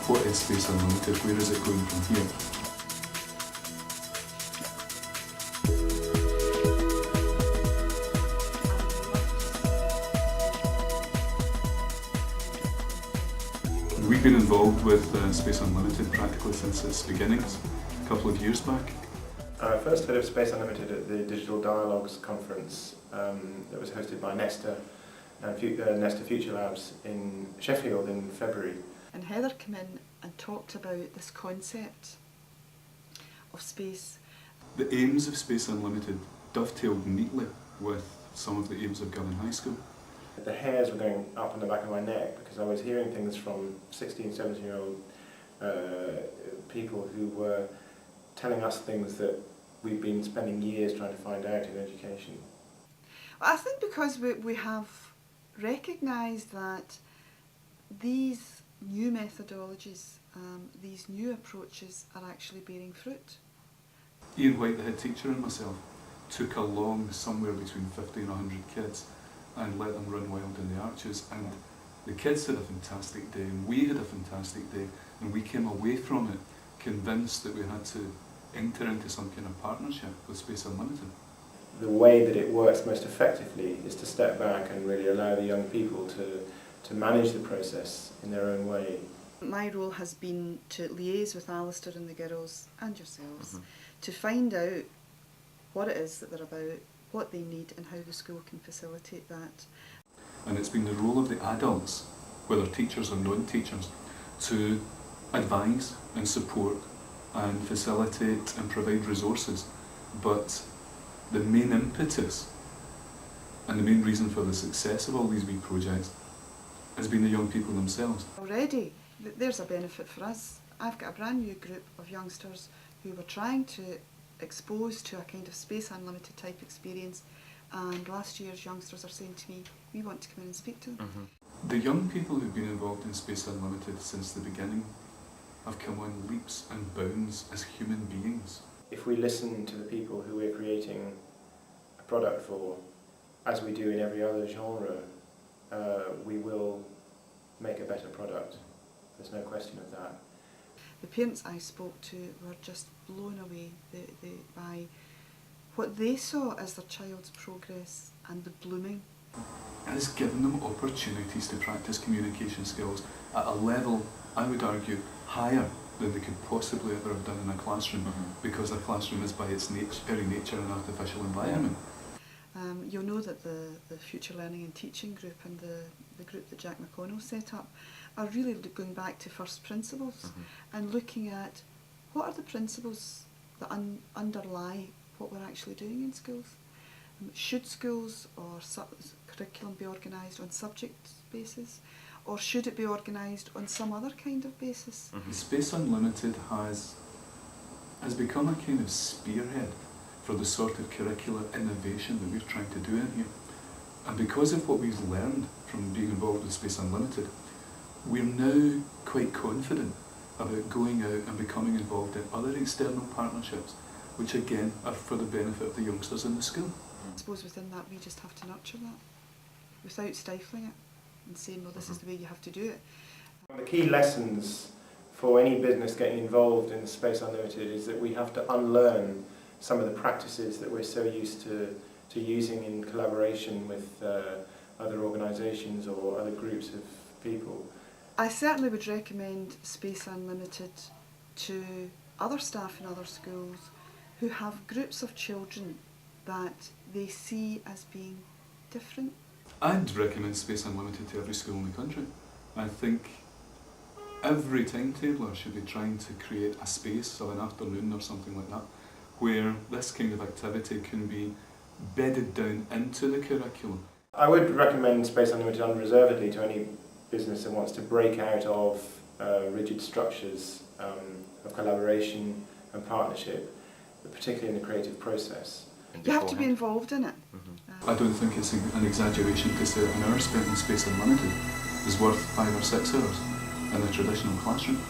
What is Space Unlimited? Where is it going from here? We've been involved with Space Unlimited practically since its beginnings, a couple of years back. I first heard of Space Unlimited at the Digital Dialogues conference that was hosted by Nesta and Nesta Future Labs in Sheffield in February. And Heather came in and talked about this concept of space. The aims of Space Unlimited dovetailed neatly with some of the aims of Girling High School. The hairs were going up on the back of my neck because I was hearing things from 16, 17-year-old people who were telling us things that we've been spending years trying to find out in education. I think because we have recognised that these new methodologies, these new approaches are actually bearing fruit. Ian White, the head teacher, and myself took along somewhere between 50 and 100 kids and let them run wild in the arches, and the kids had a fantastic day and we had a fantastic day, and we came away from it convinced that we had to enter into some kind of partnership with Space Unlimited. The way that it works most effectively is to step back and really allow the young people to manage the process in their own way. My role has been to liaise with Alistair and the girls and yourselves to find out what it is that they're about, what they need and how the school can facilitate that. And it's been the role of the adults, whether teachers or non-teachers, to advise and support and facilitate and provide resources. But the main impetus and the main reason for the success of all these wee projects has been the young people themselves. Already there's a benefit for us. I've got a brand new group of youngsters who we're trying to expose to a kind of Space Unlimited type experience, and last year's youngsters are saying to me, we want to come in and speak to them. The young people who've been involved in Space Unlimited since the beginning have come on leaps and bounds as human beings. If we listen to the people who we're creating a product for, as we do in every other genre, we will make a better product. There's no question of that. The parents I spoke to were just blown away by what they saw as their child's progress and the blooming. And it's given them opportunities to practice communication skills at a level, I would argue, higher than they could possibly ever have done in a classroom, because a classroom is by its very nature an artificial environment. You'll know that the Future Learning and Teaching group and the group that Jack McConnell set up are really going back to first principles and looking at what are the principles that underlie what we're actually doing in schools. Should schools or curriculum be organised on subject basis, or should it be organised on some other kind of basis? Space Unlimited has become a kind of spearhead for the sort of curricular innovation that we're trying to do in here. And because of what we've learned from being involved with Space Unlimited, we're now quite confident about going out and becoming involved in other external partnerships, which again are for the benefit of the youngsters in the school. I suppose within that we just have to nurture that without stifling it and saying, well, this is the way you have to do it. One of the key lessons for any business getting involved in Space Unlimited is that we have to unlearn some of the practices that we're so used to using in collaboration with other organisations or other groups of people. I certainly would recommend Space Unlimited to other staff in other schools who have groups of children that they see as being different. I'd recommend Space Unlimited to every school in the country. I think every timetabler should be trying to create a space of an afternoon or something like that, where this kind of activity can be bedded down into the curriculum. I would recommend Space Unlimited unreservedly to any business that wants to break out of rigid structures of collaboration and partnership, particularly in the creative process. You have to be involved in it. I don't think it's an exaggeration to say that an hour spent in Space Unlimited is worth 5 or 6 hours in a traditional classroom.